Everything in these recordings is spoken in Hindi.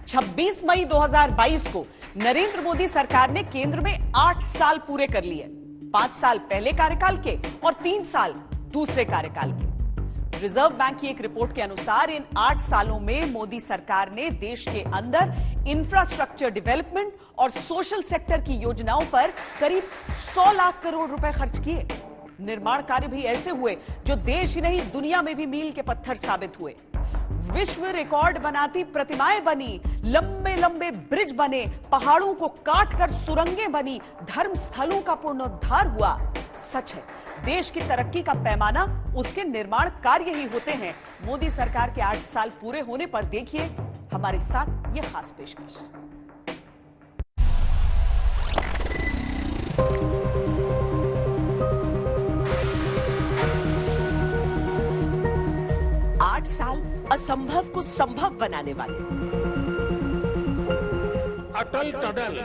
26 मई 2022 को नरेंद्र मोदी सरकार ने केंद्र में 8 साल पूरे कर लिए। 5 साल पहले कार्यकाल के और 3 साल दूसरे कार्यकाल के। रिजर्व बैंक की एक रिपोर्ट के अनुसार इन 8 सालों में मोदी सरकार ने देश के अंदर इंफ्रास्ट्रक्चर डेवलपमेंट और सोशल सेक्टर की योजनाओं पर करीब 100 लाख करोड़ रुपए खर्च किए। निर्माण कार्य भी ऐसे हुए जो देश ही नहीं दुनिया में भी मील के पत्थर साबित हुए। विश्व रिकॉर्ड बनाती प्रतिमाएं बनी, लंबे लंबे ब्रिज बने, पहाड़ों को काटकर सुरंगें बनी, धर्म स्थलों का पुनरुद्धार हुआ। सच है, देश की तरक्की का पैमाना उसके निर्माण कार्य ही होते हैं। मोदी सरकार के 8 साल पूरे होने पर देखिए हमारे साथ ये खास पेशकश। साल असंभव को संभव बनाने वाले। अटल टनल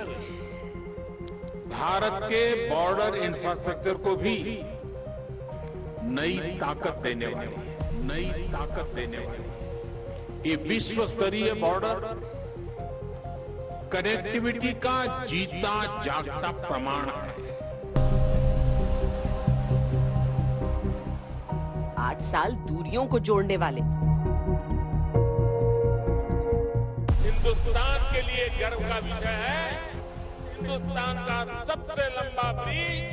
भारत के बॉर्डर इंफ्रास्ट्रक्चर को भी नई ताकत देने वाली ये विश्व स्तरीय बॉर्डर कनेक्टिविटी का जीता जागता प्रमाण है। 8 साल दूरियों को जोड़ने वाले। हिंदुस्तान के लिए गर्व का विषय है, हिंदुस्तान का सबसे लंबा ब्रिज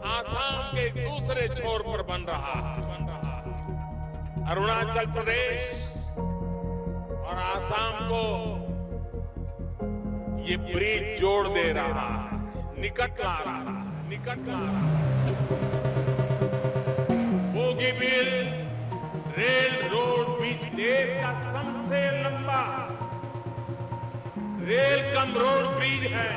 आसाम के दूसरे छोर पर बन रहा है। अरुणाचल प्रदेश और आसाम को ये ब्रिज जोड़ दे रहा है, निकट ला रहा है। बोगीबील रेल रोड ब्रिज देश का सबसे लंबा रेल कम रोड ब्रिज है।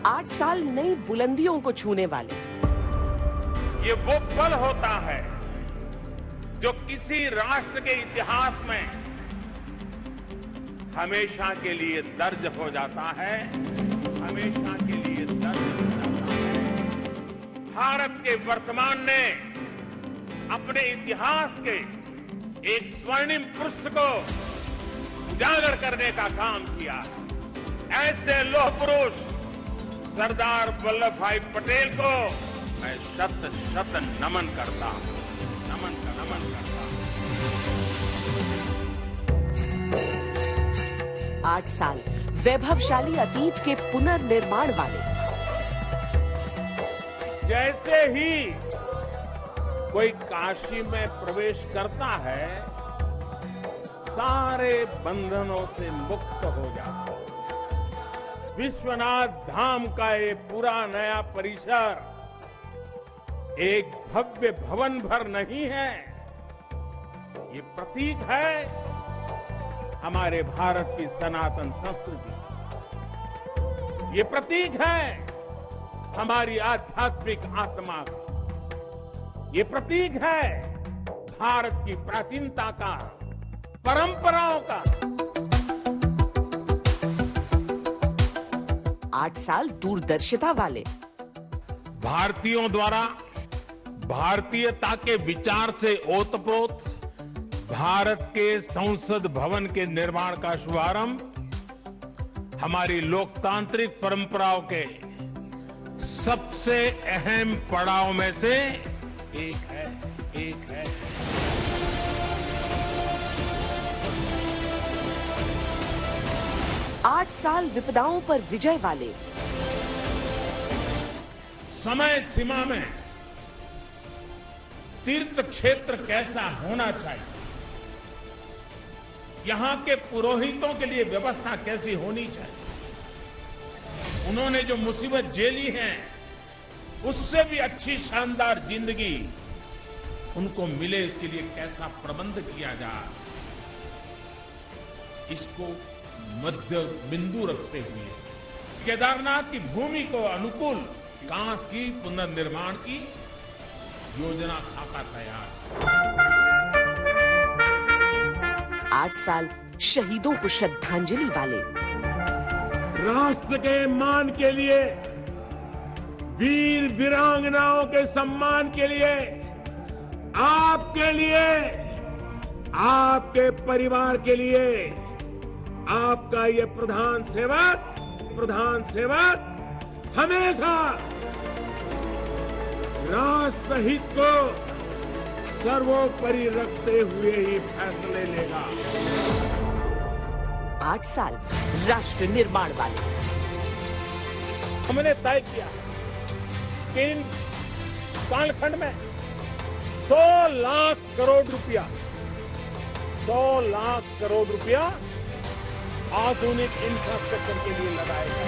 8 साल नई बुलंदियों को छूने वाले। ये वो पल होता है जो किसी राष्ट्र के इतिहास में हमेशा के लिए दर्ज हो जाता है, हमेशा के लिए दर्ज हो जाता है। भारत के वर्तमान ने अपने इतिहास के एक स्वर्णिम पृष्ठ को उजागर करने का काम किया। ऐसे लौह पुरुष सरदार वल्लभ भाई पटेल को मैं शत शत नमन करता हूं, नमन करता हूं। 8 साल वैभवशाली अतीत के पुनर्निर्माण वाले। जैसे ही कोई काशी में प्रवेश करता है, सारे बंधनों से मुक्त हो जाता है। विश्वनाथ धाम का ये पूरा नया परिसर एक भव्य भवन भर नहीं है, ये प्रतीक है हमारे भारत की सनातन संस्कृति। ये प्रतीक है हमारी आध्यात्मिक आत्मा का। ये प्रतीक है भारत की प्राचीनता का, परंपराओं का। 8 साल दूरदर्शिता वाले। भारतीयों द्वारा भारतीयता के विचार से ओतप्रोत भारत के संसद भवन के निर्माण का शुभारंभ हमारी लोकतांत्रिक परंपराओं के सबसे अहम पड़ाव में से एक है। 8 साल विपदाओं पर विजय वाले। समय सीमा में तीर्थ क्षेत्र कैसा होना चाहिए, यहां के पुरोहितों के लिए व्यवस्था कैसी होनी चाहिए, उन्होंने जो मुसीबत झेली है उससे भी अच्छी शानदार जिंदगी उनको मिले, इसके लिए कैसा प्रबंध किया जाए, इसको मध्य बिंदु रखते हुए केदारनाथ की भूमि को अनुकूल कांस की पुनर्निर्माण की योजना खाका तैयार। 8 साल शहीदों को श्रद्धांजलि वाले। राष्ट्र के मान के लिए वीर वीरांगनाओं के सम्मान के लिए, आपके लिए, आपके परिवार के लिए, आपका ये प्रधान सेवक हमेशा राष्ट्रहित को सर्वोपरि रखते हुए ही फैसले लेगा। 8 साल राष्ट्र निर्माण वाले। हमने तय किया कि इन कालखंड में 100 लाख करोड़ रुपया, 100 लाख करोड़ रुपया आधुनिक इंफ्रास्ट्रक्चर के लिए लगाएगा।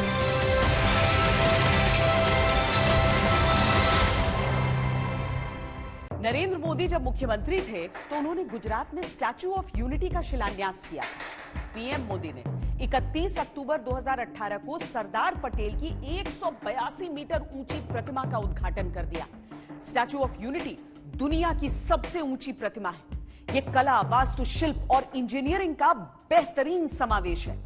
नरेंद्र मोदी जब मुख्यमंत्री थे तो उन्होंने गुजरात में स्टैच्यू ऑफ यूनिटी का शिलान्यास किया। पीएम मोदी ने 31 अक्टूबर 2018 को सरदार पटेल की 182 मीटर ऊंची प्रतिमा का उद्घाटन कर दिया। स्टैच्यू ऑफ यूनिटी दुनिया की सबसे ऊंची प्रतिमा है। ये कला, वास्तुशिल्प और इंजीनियरिंग का बेहतरीन समावेश है।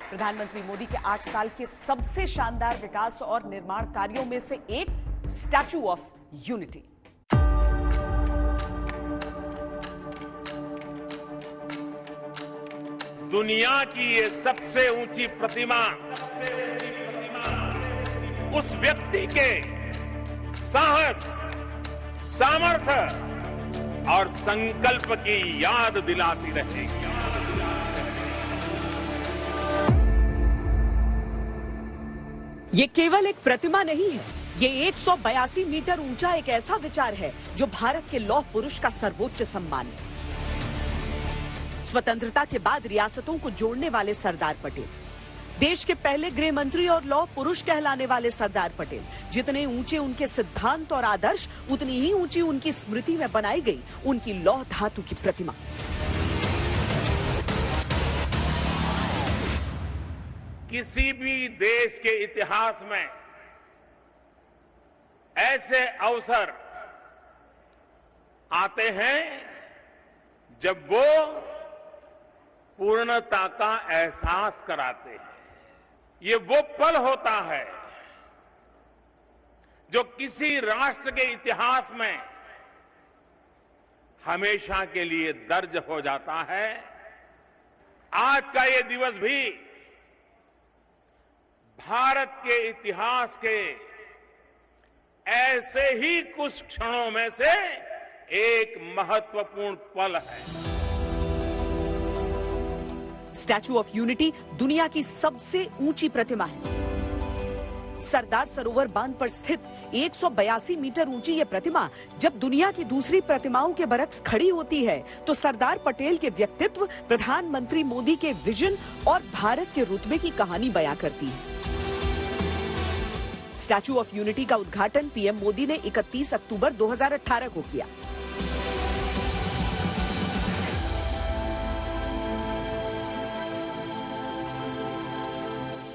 प्रधानमंत्री मोदी के 8 साल के सबसे शानदार विकास और निर्माण कार्यों में से एक स्टैच्यू ऑफ यूनिटी। दुनिया की ये सबसे ऊंची प्रतिमा उस व्यक्ति के साहस, सामर्थ्य और संकल्प की याद दिलाती रहेगी। ये केवल एक प्रतिमा नहीं है, ये 182 मीटर ऊंचा एक ऐसा विचार है जो भारत के लौह पुरुष का सर्वोच्च सम्मान है। स्वतंत्रता के बाद रियासतों को जोड़ने वाले सरदार पटेल, देश के पहले गृह मंत्री और लौह पुरुष कहलाने वाले सरदार पटेल, जितने ऊंचे उनके सिद्धांत और आदर्श, उतनी ही ऊंची उनकी स्मृति में बनाई गई उनकी लौह धातु की प्रतिमा। किसी भी देश के इतिहास में ऐसे अवसर आते हैं जब वो पूर्णता का एहसास कराते हैं। ये वो पल होता है जो किसी राष्ट्र के इतिहास में हमेशा के लिए दर्ज हो जाता है। आज का ये दिवस भी भारत के इतिहास के ऐसे ही कुछ क्षणों में से एक महत्वपूर्ण पल है। स्टैच्यू ऑफ यूनिटी दुनिया की सबसे ऊंची प्रतिमा है। सरदार सरोवर बांध पर स्थित 182 मीटर ऊंची ये प्रतिमा जब दुनिया की दूसरी प्रतिमाओं के बरक्स खड़ी होती है तो सरदार पटेल के व्यक्तित्व, प्रधानमंत्री मोदी के विजन और भारत के रुतबे की कहानी बयां करती है। स्टैच्यू ऑफ यूनिटी का उद्घाटन पीएम मोदी ने 31 अक्टूबर 2018 को किया।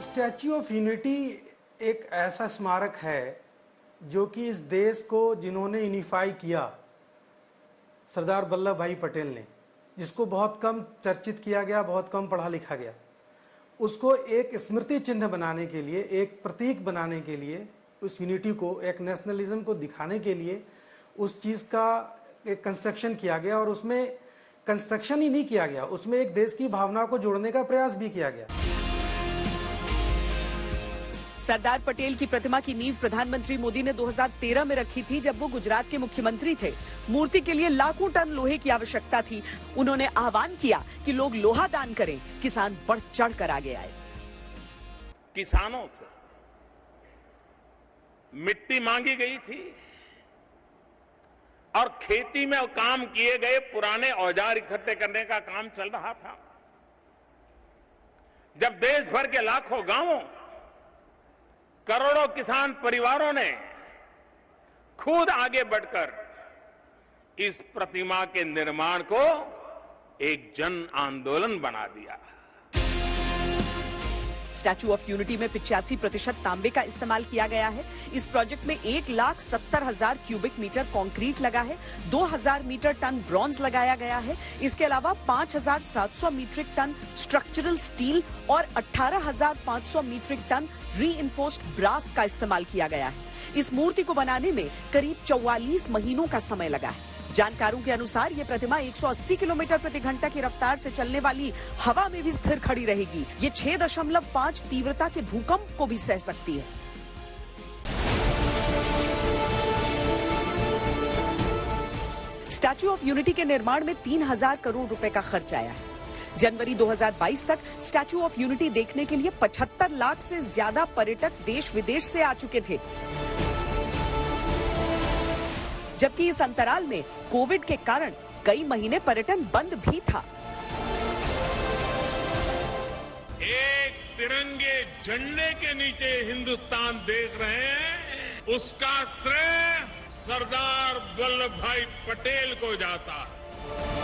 स्टैच्यू ऑफ यूनिटी एक ऐसा स्मारक है जो कि इस देश को जिन्होंने यूनिफाई किया, सरदार वल्लभ भाई पटेल ने, जिसको बहुत कम चर्चित किया गया, बहुत कम पढ़ा लिखा गया, उसको एक स्मृति चिन्ह बनाने के लिए, एक प्रतीक बनाने के लिए, उस यूनिटी को, एक नेशनलिज्म को दिखाने के लिए उस चीज़ का एक कंस्ट्रक्शन किया गया। और उसमें कंस्ट्रक्शन ही नहीं किया गया, उसमें एक देश की भावना को जोड़ने का प्रयास भी किया गया। सरदार पटेल की प्रतिमा की नींव प्रधानमंत्री मोदी ने 2013 में रखी थी जब वो गुजरात के मुख्यमंत्री थे। मूर्ति के लिए लाखों टन लोहे की आवश्यकता थी। उन्होंने आह्वान किया कि लोग लोहा दान करें। किसान बढ़ चढ़ कर आगे आए। किसानों से मिट्टी मांगी गई थी और खेती में काम किए गए पुराने औजार इकट्ठे करने का काम चल रहा था। जब देश भर के लाखों गांवों, करोड़ों किसान परिवारों ने खुद आगे बढ़कर इस प्रतिमा के निर्माण को एक जन आंदोलन बना दिया। स्टैच्यू ऑफ यूनिटी में 85% तांबे का इस्तेमाल किया गया है। इस प्रोजेक्ट में 1,70,000 क्यूबिक मीटर कंक्रीट लगा है, 2,000 मीटर टन ब्रॉन्ज लगाया गया है। इसके अलावा 5,700 मीट्रिक टन स्ट्रक्चरल स्टील और 18,500 मीट्रिक टन रीइंफोर्स्ड ब्रास का इस्तेमाल किया गया है। इस मूर्ति को बनाने में करीब 44 महीनों का समय लगा है। जानकारों के अनुसार यह प्रतिमा 180 किलोमीटर प्रति घंटा की रफ्तार से चलने वाली हवा में भी स्थिर खड़ी रहेगी। ये 6.5 तीव्रता के भूकंप को भी सह सकती है। स्टैच्यू ऑफ यूनिटी के निर्माण में 3,000 करोड़ रुपए का खर्च आया है। जनवरी 2022 तक स्टैच्यू ऑफ यूनिटी देखने के लिए 75 लाख से ज्यादा पर्यटक देश विदेश से आ चुके थे, जबकि इस अंतराल में कोविड के कारण कई महीने पर्यटन बंद भी था। एक तिरंगे झंडे के नीचे हिंदुस्तान देख रहे हैं, उसका श्रेय सरदार वल्लभ भाई पटेल को जाता है।